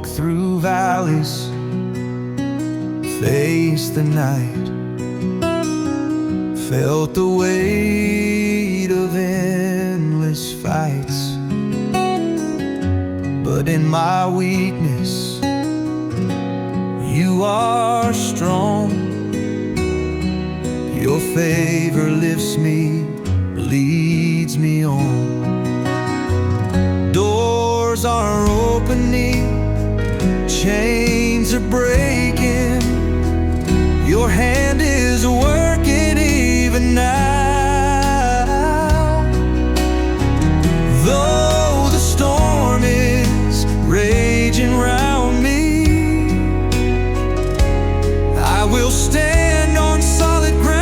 walk through valleys, faced the night, felt the weight of endless fights. But in my weakness, you are strong. Your favor lifts me, leads me on. Doors are opening, chains are breaking. Your hand is working even now. Though the storm is raging round me, I will stand on solid ground.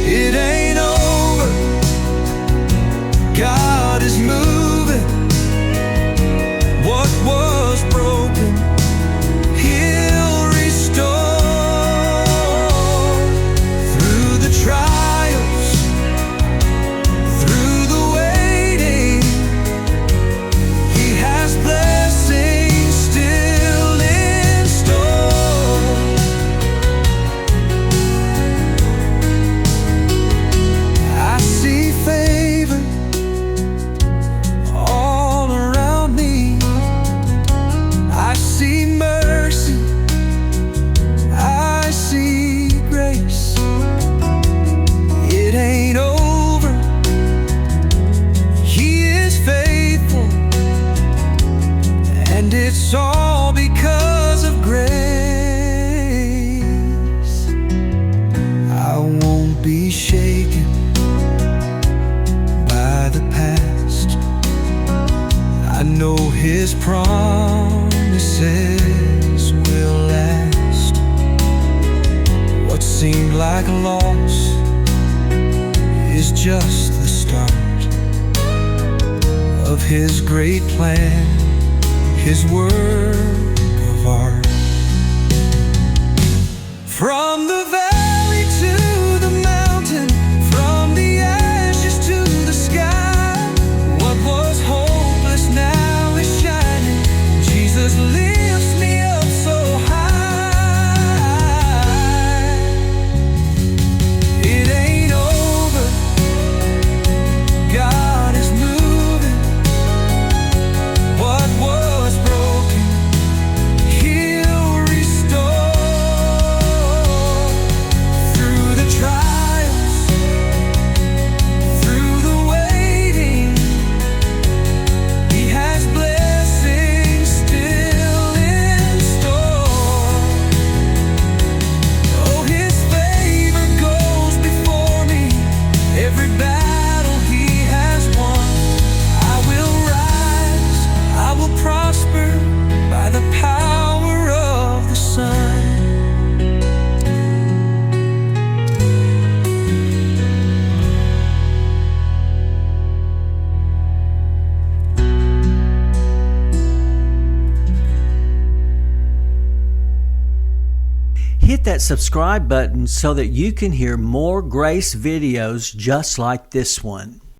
It ain't over, God is moving. What was broken, He'll restore. Through the trials, through the waiting, He has blessings still in store. I see favor all around me. I see mercy, I see grace. It ain't over, He is faithful, and it's all because of grace. I won't be shaken by the past. I know His promises will last. What seemed like loss is just the start of His great plan, His work of art. From the valley to the mountain, from the ashes to the sky, what was hopeless now is shining. Jesus lifts me up so high. It ain't over, God is moving. What was broken, He'll restore. Through the trials, through the waiting, He has blessings still in store. Oh, His favor goes before me, every battle He has won. I will rise, I will prosper by the power of the Son. Hit that subscribe button so that you can hear more Grace videos just like this one.